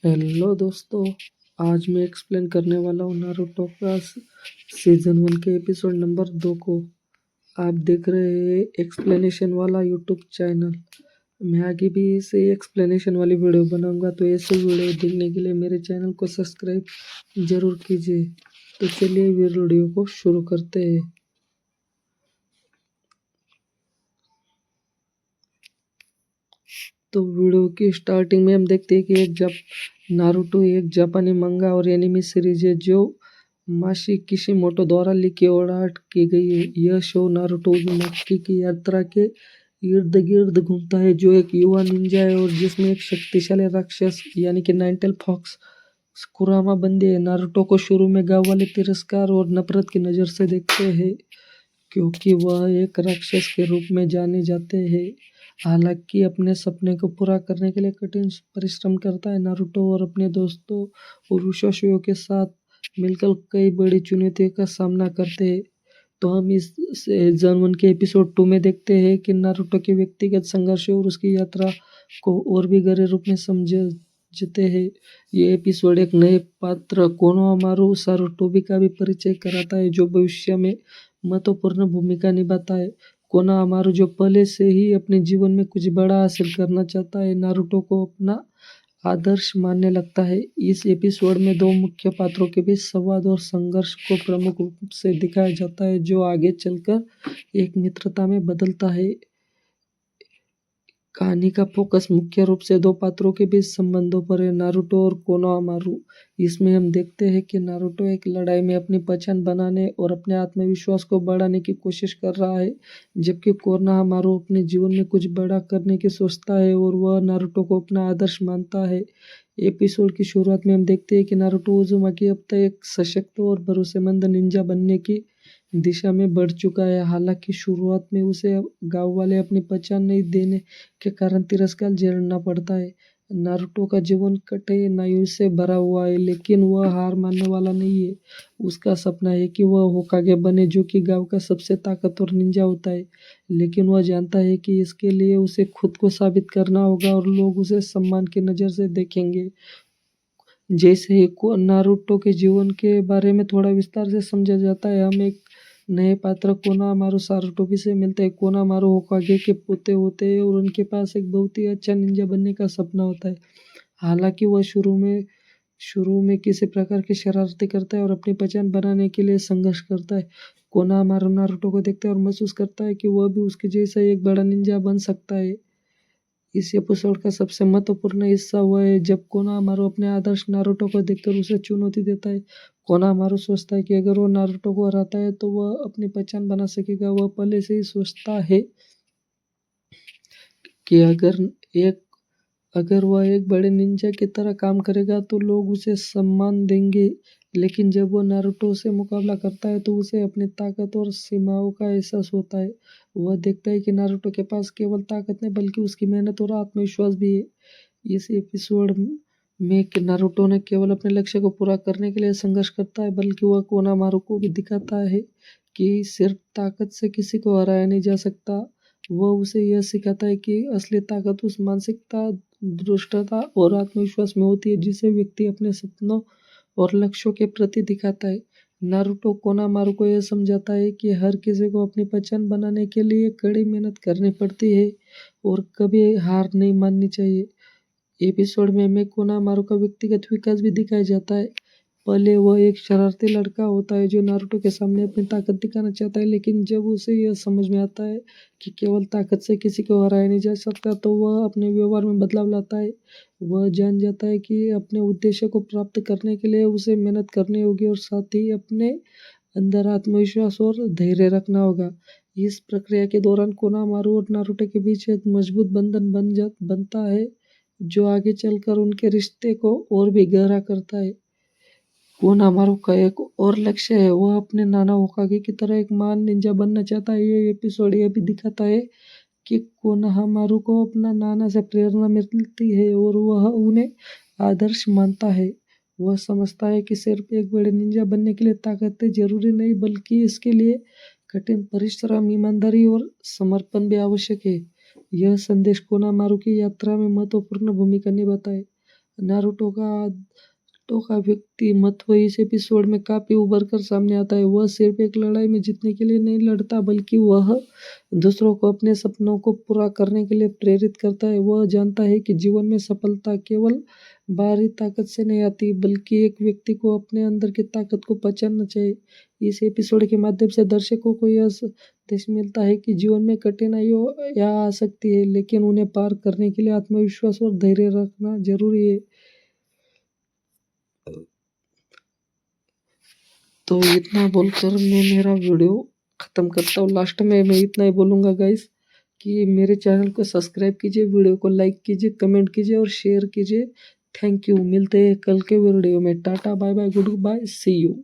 Hello दोस्तों। आज मैं एक्सप्लेन करने वाला हूँ नारुतो का सीजन 1 के एपिसोड नंबर 2 को। आप देख रहे हैं एक्सप्लेनेशन वाला यूट्यूब चैनल। मैं आगे भी इसे एक्सप्लेनेशन वाली वीडियो बनाऊंगा, तो ऐसे वीडियो देखने के लिए मेरे चैनल को सब्सक्राइब जरूर कीजिए। तो चलिए वीडियो को शुरू करते हैं। तो वीडियो की स्टार्टिंग में हम देखते हैं कि नारुतो एक जापानी मंगा और एनिमे सीरीज है जो माशी किशिमोटो द्वारा लिखी और आर्ट की गई है। यह शो नारुतो उज़ुमाकी की यात्रा के इर्द गिर्द घूमता है, जो एक युवा निंजा है और जिसमें एक शक्तिशाली राक्षस यानी कि नाइन टेल फॉक्स कुरामा बंदी है। नारुतो को शुरू में गांव वाले तिरस्कार और नफरत की नज़र से देखते हैं, क्योंकि वह एक राक्षस के रूप में जाने जाते हैं। हालांकि अपने सपने को पूरा करने के लिए कठिन परिश्रम करता है। नारुतो और अपने दोस्तों उरुशाशियों के साथ मिलकर कई बड़ी चुनौतियों का सामना करते हैं। तो हम इस सीजन 1 के एपिसोड 2 में देखते हैं कि नारुतो के व्यक्तिगत संघर्ष और उसकी यात्रा को और भी गहरे रूप में समझते हैं। ये एपिसोड एक नए पात्र कोनोहामारू सारुटोबी का भी परिचय कराता है, जो भविष्य में महत्वपूर्ण भूमिका निभाता है। कोनोहामारू जो पहले से ही अपने जीवन में कुछ बड़ा हासिल करना चाहता है, नारुतो को अपना आदर्श मानने लगता है। इस एपिसोड में दो मुख्य पात्रों के बीच संवाद और संघर्ष को प्रमुख रूप से दिखाया जाता है, जो आगे चलकर एक मित्रता में बदलता है। कहानी का फोकस मुख्य रूप से दो पात्रों के बीच संबंधों पर है, नारुतो और कोनोहामारू। इसमें हम देखते हैं कि नारुतो एक लड़ाई में अपनी पहचान बनाने और अपने आत्मविश्वास को बढ़ाने की कोशिश कर रहा है, जबकि कोनोहामारू अपने जीवन में कुछ बड़ा करने की सोचता है और वह नारुतो को अपना आदर्श मानता है। एपिसोड की शुरुआत में हम देखते हैं कि नारुतो उज़ुमाकी अब तक एक सशक्त और भरोसेमंद निंजा बनने की दिशा में बढ़ चुका है। हालांकि शुरुआत में उसे गांव वाले अपनी पहचान नहीं देने के कारण तिरस्कार झेलना पड़ता है। नारुतो का जीवन कठिनाइयों से भरा हुआ है, लेकिन वह हार मानने वाला नहीं है। उसका सपना है कि वह होकागे बने, जो कि गांव का सबसे ताकतवर निंजा होता है। लेकिन वह जानता है कि इसके लिए उसे खुद को साबित करना होगा और लोग उसे सम्मान की नज़र से देखेंगे। जैसे ही नारुतो के जीवन के बारे में थोड़ा विस्तार से समझा जाता है, हम एक नए पात्र कोनोहामारू सारुटोबी से मिलते हैं। कोनोहामारू होकागे के पोते होते हैं और उनके पास एक बहुत ही अच्छा निंजा बनने का सपना होता है। हालांकि वह शुरू में किसी प्रकार की शरारती करता है और अपनी पहचान बनाने के लिए संघर्ष करता है। कोनोहामारू नारुतो को देखता है और महसूस करता है कि वह भी उसके जैसा एक बड़ा निंजा बन सकता है। इस एपिसोड का सबसे महत्वपूर्ण हिस्सा वह है जब कोनोहामारू अपने आदर्श नारुतो को देखकर उसे चुनौती देता है। कोनोहामारू सोचता है कि अगर वो नारुतो को हराता है तो वह अपनी पहचान बना सकेगा। वह पहले से ही सोचता है कि अगर वह एक बड़े निंजा की तरह काम करेगा तो लोग उसे सम्मान देंगे। लेकिन जब वह नारुतो से मुकाबला करता है तो उसे अपनी ताकत और सीमाओं का एहसास होता है। वह देखता है कि नारुतो के पास केवल ताकत नहीं, बल्कि उसकी मेहनत और आत्मविश्वास भी है। इस एपिसोड में कि नारुतो न केवल अपने लक्ष्य को पूरा करने के लिए संघर्ष करता है, बल्कि वह कोनोहामारू को भी दिखाता है कि सिर्फ ताकत से किसी को हराया नहीं जा सकता। वह उसे यह सिखाता है कि असली ताकत उस मानसिकता, दृढ़ता और आत्मविश्वास में होती है जिसे व्यक्ति अपने सपनों और लक्ष्यों के प्रति दिखाता है। नारुतो कोनोहामारू को यह समझाता है कि हर किसी को अपनी पहचान बनाने के लिए कड़ी मेहनत करनी पड़ती है और कभी हार नहीं माननी चाहिए। एपिसोड में कोनोहामारू का व्यक्तिगत विकास भी दिखाया जाता है। पहले वह एक शरारती लड़का होता है जो नारुतो के सामने अपनी ताकत दिखाना चाहता है, लेकिन जब उसे यह समझ में आता है कि केवल ताकत से किसी को हराया नहीं जा सकता, तो वह अपने व्यवहार में बदलाव लाता है। वह जान जाता है कि अपने उद्देश्य को प्राप्त करने के लिए उसे मेहनत करनी होगी और साथ ही अपने अंदर आत्मविश्वास और धैर्य रखना होगा। इस प्रक्रिया के दौरान कोनोहामारू और नारुतो के बीच एक मजबूत बंधन बनता है, जो आगे चलकर उनके रिश्ते को और भी गहरा करता है। कोनोहामारू का एक और लक्ष्य है, वह अपने नाना होकागे की तरह एक महान निंजा बनना चाहता है। ये एपिसोड यह भी दिखाता है कि कोनोहामारू को अपना नाना से प्रेरणा मिलती है और वह उन्हें आदर्श मानता है। वह समझता है कि सिर्फ एक बड़े निंजा बनने के लिए ताकत जरूरी नहीं, बल्कि इसके लिए कठिन परिश्रम, ईमानदारी और समर्पण भी आवश्यक है। यह संदेश कोनोहामारू की यात्रा में महत्वपूर्ण भूमिका निभाता है। नारुतो का व्यक्तिमत्व इस एपिसोड में काफी उभर कर सामने आता है। वह सिर्फ एक लड़ाई में जीतने के लिए नहीं लड़ता, बल्कि वह दूसरों को अपने सपनों को पूरा करने के लिए प्रेरित करता है। वह जानता है कि जीवन में सफलता केवल बाहरी ताकत से नहीं आती, बल्कि एक व्यक्ति को अपने अंदर की ताकत को पहचानना चाहिए। इस एपिसोड के माध्यम से दर्शकों को यह संदेश मिलता है कि जीवन में कठिनाइयाँ आ सकती है, लेकिन उन्हें पार करने के लिए आत्मविश्वास और धैर्य रखना जरूरी है। तो इतना बोलकर मैं मेरा वीडियो ख़त्म करता हूँ। लास्ट में मैं इतना ही बोलूँगा गाइस कि मेरे चैनल को सब्सक्राइब कीजिए, वीडियो को लाइक कीजिए, कमेंट कीजिए और शेयर कीजिए। Thank you. मिलते हैं कल के वीडियो में। Tata bye bye, goodbye, see you.